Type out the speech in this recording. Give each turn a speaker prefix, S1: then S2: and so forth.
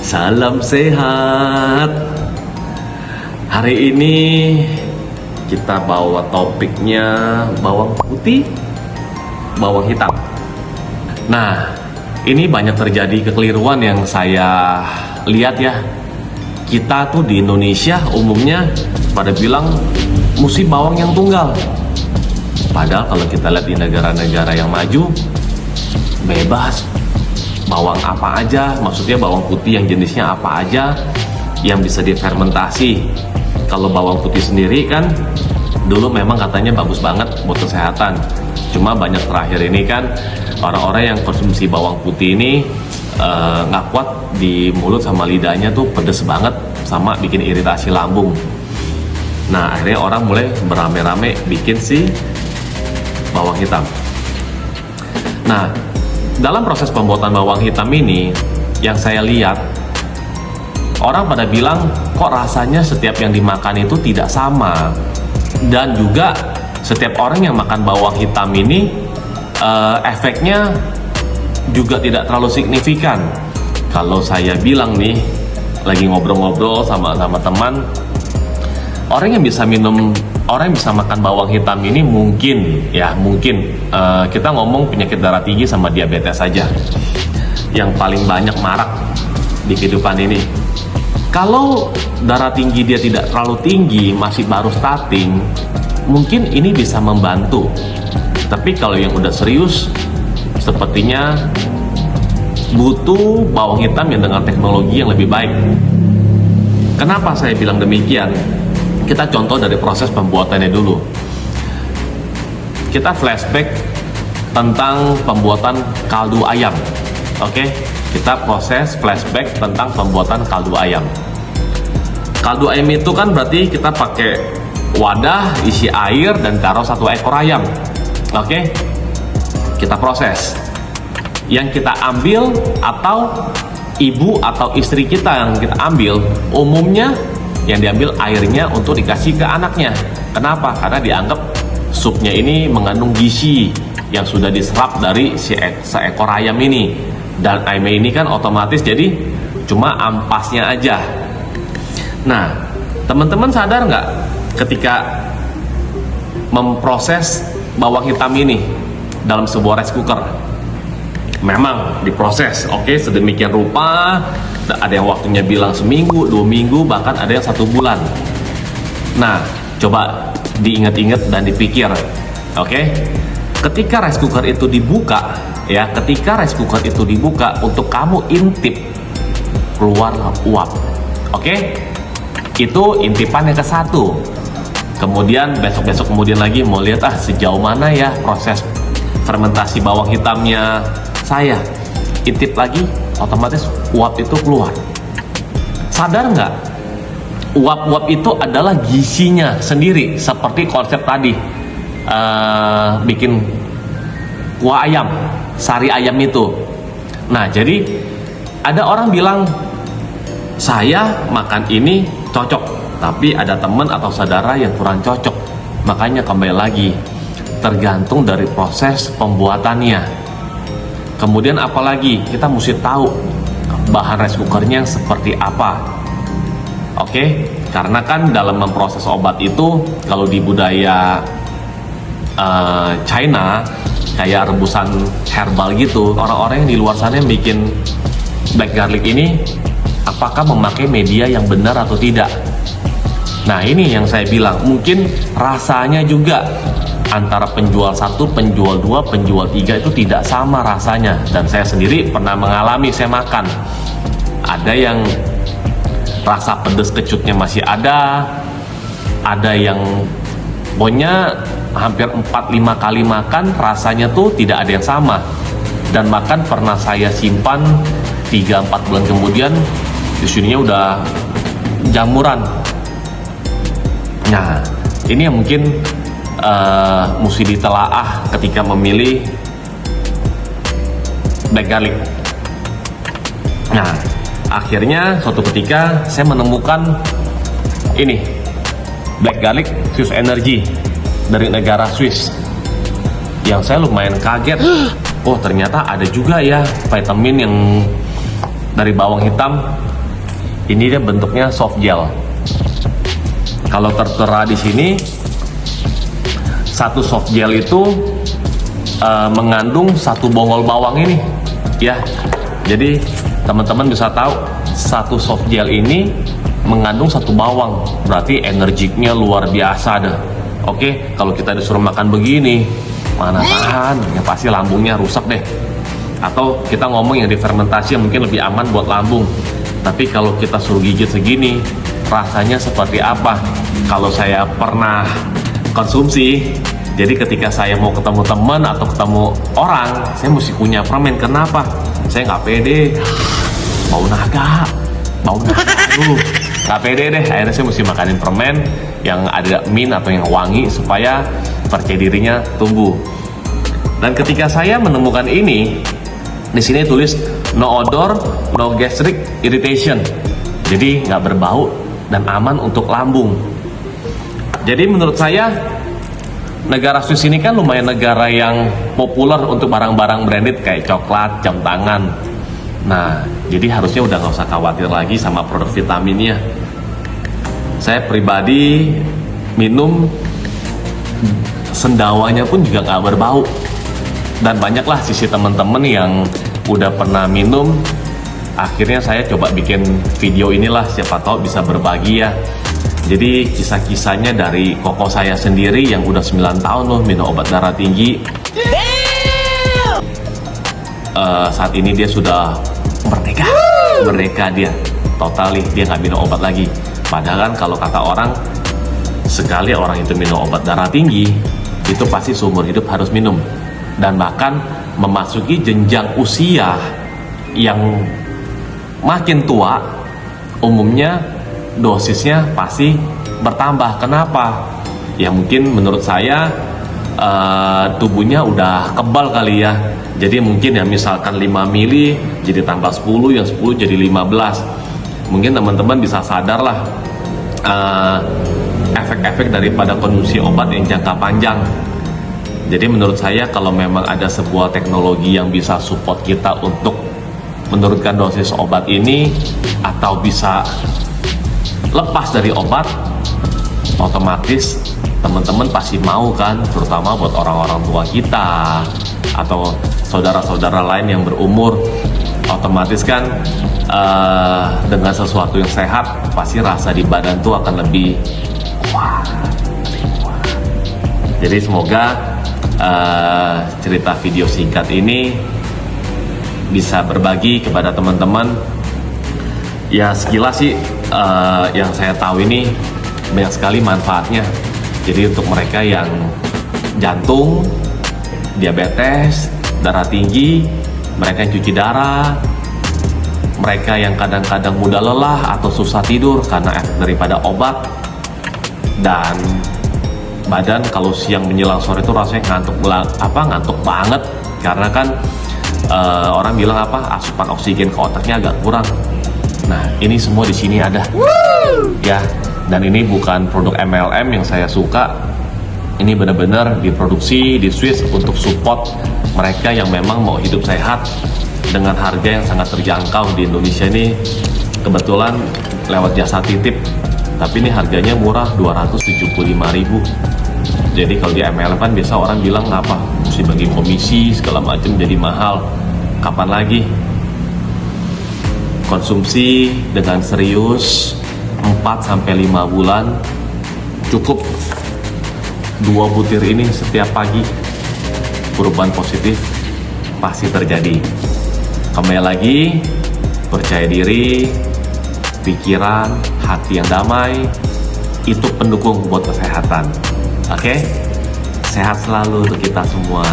S1: Salam sehat. Hari ini kita bawa topiknya bawang putih, bawang hitam. Nah, ini banyak terjadi kekeliruan yang saya lihat ya. Kita tuh di Indonesia umumnya pada bilang mesti bawang yang tunggal. Padahal kalau kita lihat di negara-negara yang maju, bebas bawang apa aja, maksudnya bawang putih yang jenisnya apa aja yang bisa difermentasi. Kalau bawang putih sendiri kan dulu memang katanya bagus banget buat kesehatan. Cuma banyak terakhir ini kan orang-orang yang konsumsi bawang putih ini nggak kuat di mulut sama lidahnya, tuh pedes banget sama bikin iritasi lambung. Nah, akhirnya orang mulai berame-rame bikin si bawang hitam. Nah, dalam proses pembuatan bawang hitam ini yang saya lihat, orang pada bilang kok rasanya setiap yang dimakan itu tidak sama, dan juga setiap orang yang makan bawang hitam ini efeknya juga tidak terlalu signifikan. Kalau saya bilang nih, lagi ngobrol-ngobrol sama teman, orang yang bisa makan bawang hitam ini mungkin kita ngomong penyakit darah tinggi sama diabetes saja yang paling banyak marak di kehidupan ini. Kalau darah tinggi dia tidak terlalu tinggi, masih baru starting, mungkin ini bisa membantu. Tapi kalau yang udah serius, sepertinya butuh bawang hitam yang dengan teknologi yang lebih baik. Kenapa saya bilang demikian? Kita contoh dari proses pembuatannya dulu. Kita flashback tentang pembuatan kaldu ayam. Oke, kita proses flashback tentang pembuatan kaldu ayam. Kaldu ayam itu kan berarti kita pakai wadah isi air dan taruh 1 ekor ayam. Oke, kita proses. Yang kita ambil atau ibu atau istri kita yang kita ambil, umumnya yang diambil airnya untuk dikasih ke anaknya. Kenapa? Karena dianggap supnya ini mengandung gizi yang sudah diserap dari seekor ayam ini. Dan ayam ini kan otomatis jadi cuma ampasnya aja. Nah, teman-teman sadar nggak ketika memproses bawang hitam ini dalam sebuah rice cooker? Memang diproses, oke, sedemikian rupa. Ada yang waktunya bilang seminggu, 2 minggu, bahkan ada yang 1 bulan. Nah, coba diingat-ingat dan dipikir, oke? Ketika rice cooker itu dibuka, ya, untuk kamu intip, keluarlah uap, oke? Itu intipan yang ke-1. Kemudian besok kemudian lagi mau lihat sejauh mana ya proses fermentasi bawang hitamnya saya, intip lagi, otomatis uap itu keluar. Sadar nggak? Uap-uap itu adalah gizinya sendiri, seperti konsep tadi bikin kuah ayam, sari ayam itu. Nah, jadi ada orang bilang saya makan ini cocok, tapi ada teman atau saudara yang kurang cocok. Makanya kembali lagi, tergantung dari proses pembuatannya. Kemudian apalagi kita mesti tahu bahan rice cookernya seperti apa. Oke, karena kan dalam memproses obat itu, kalau di budaya China kayak rebusan herbal gitu, orang-orang yang di luar sana yang bikin black garlic ini apakah memakai media yang benar atau tidak. Nah, ini yang saya bilang, mungkin rasanya juga antara penjual 1, penjual 2, penjual 3 itu tidak sama rasanya. Dan saya sendiri pernah mengalami, saya makan, ada yang rasa pedas kecutnya masih ada yang pokoknya hampir 4-5 kali makan rasanya tuh tidak ada yang sama. Dan makan pernah saya simpan 3-4 bulan kemudian disininya udah jamuran. Nah, ini yang mungkin mesti ditelaah ketika memilih black garlic. Nah, akhirnya suatu ketika saya menemukan ini black garlic Swiss Energy dari negara Swiss, yang saya lumayan kaget. Oh, ternyata ada juga ya vitamin yang dari bawang hitam Ini dia bentuknya soft gel. Kalau tertera di sini, satu soft gel itu mengandung satu bonggol bawang ini, ya. Jadi teman-teman bisa tahu satu soft gel ini mengandung satu bawang, berarti energiknya luar biasa dah. Oke, kalau kita disuruh makan begini, mana tahan, ya pasti lambungnya rusak deh. Atau kita ngomong yang difermentasi yang mungkin lebih aman buat lambung. Tapi kalau kita suruh gigit segini, rasanya seperti apa? Kalau saya pernah konsumsi, jadi ketika saya mau ketemu teman atau ketemu orang, saya mesti punya permen. Kenapa? Saya nggak pede, bau naga, nggak pede deh. Akhirnya saya mesti makanin permen yang ada mint atau yang wangi supaya percaya dirinya tumbuh. Dan ketika saya menemukan ini, di sini tulis no odor, no gastric irritation. Jadi nggak berbau dan aman untuk lambung. Jadi menurut saya negara Swiss ini kan lumayan negara yang populer untuk barang-barang branded kayak coklat, jam tangan. Nah, jadi harusnya udah nggak usah khawatir lagi sama produk vitaminnya. Saya pribadi minum sendawanya pun juga nggak berbau. Dan banyaklah sisi teman-teman yang udah pernah minum. Akhirnya saya coba bikin video inilah, siapa tahu bisa berbagi ya. Jadi kisah-kisahnya dari koko saya sendiri yang udah 9 tahun loh minum obat darah tinggi. Saat ini dia sudah merdeka dia, totally dia nggak minum obat lagi. Padahal kan kalau kata orang, sekali orang itu minum obat darah tinggi, itu pasti seumur hidup harus minum. Dan bahkan memasuki jenjang usia yang makin tua, umumnya dosisnya pasti bertambah. Kenapa? Ya mungkin menurut saya tubuhnya udah kebal kali ya. Jadi mungkin ya misalkan 5 mili jadi tambah 10, yang 10 jadi 15. Mungkin teman-teman bisa sadar lah efek-efek daripada konsumsi obat yang jangka panjang. Jadi menurut saya kalau memang ada sebuah teknologi yang bisa support kita untuk menurunkan dosis obat ini atau bisa lepas dari obat, otomatis teman-teman pasti mau kan, terutama buat orang-orang tua kita atau saudara-saudara lain yang berumur. Otomatis kan dengan sesuatu yang sehat, pasti rasa di badan tuh akan lebih kuat. Jadi semoga cerita video singkat ini bisa berbagi kepada teman-teman. Ya sekilas sih yang saya tahu ini banyak sekali manfaatnya. Jadi untuk mereka yang jantung, diabetes, darah tinggi, mereka yang cuci darah, mereka yang kadang-kadang mudah lelah atau susah tidur karena efek daripada obat, dan badan kalau siang menjelang sore itu rasanya ngantuk banget karena kan orang bilang asupan oksigen ke otaknya agak kurang. Nah ini semua di sini ada. Ya, dan ini bukan produk MLM yang saya suka. Ini benar-benar diproduksi di Swiss untuk support mereka yang memang mau hidup sehat dengan harga yang sangat terjangkau. Di Indonesia ini kebetulan lewat jasa titip, tapi ini harganya murah, 275.000. Jadi kalau di MLM kan biasa orang bilang ngapa mesti bagi komisi segala macam jadi mahal. Kapan lagi? Konsumsi dengan serius 4-5 bulan cukup. 2 butir ini setiap pagi, perubahan positif pasti terjadi. Kembali lagi, percaya diri, pikiran, hati yang damai, itu pendukung buat kesehatan. Oke? Sehat selalu untuk kita semua.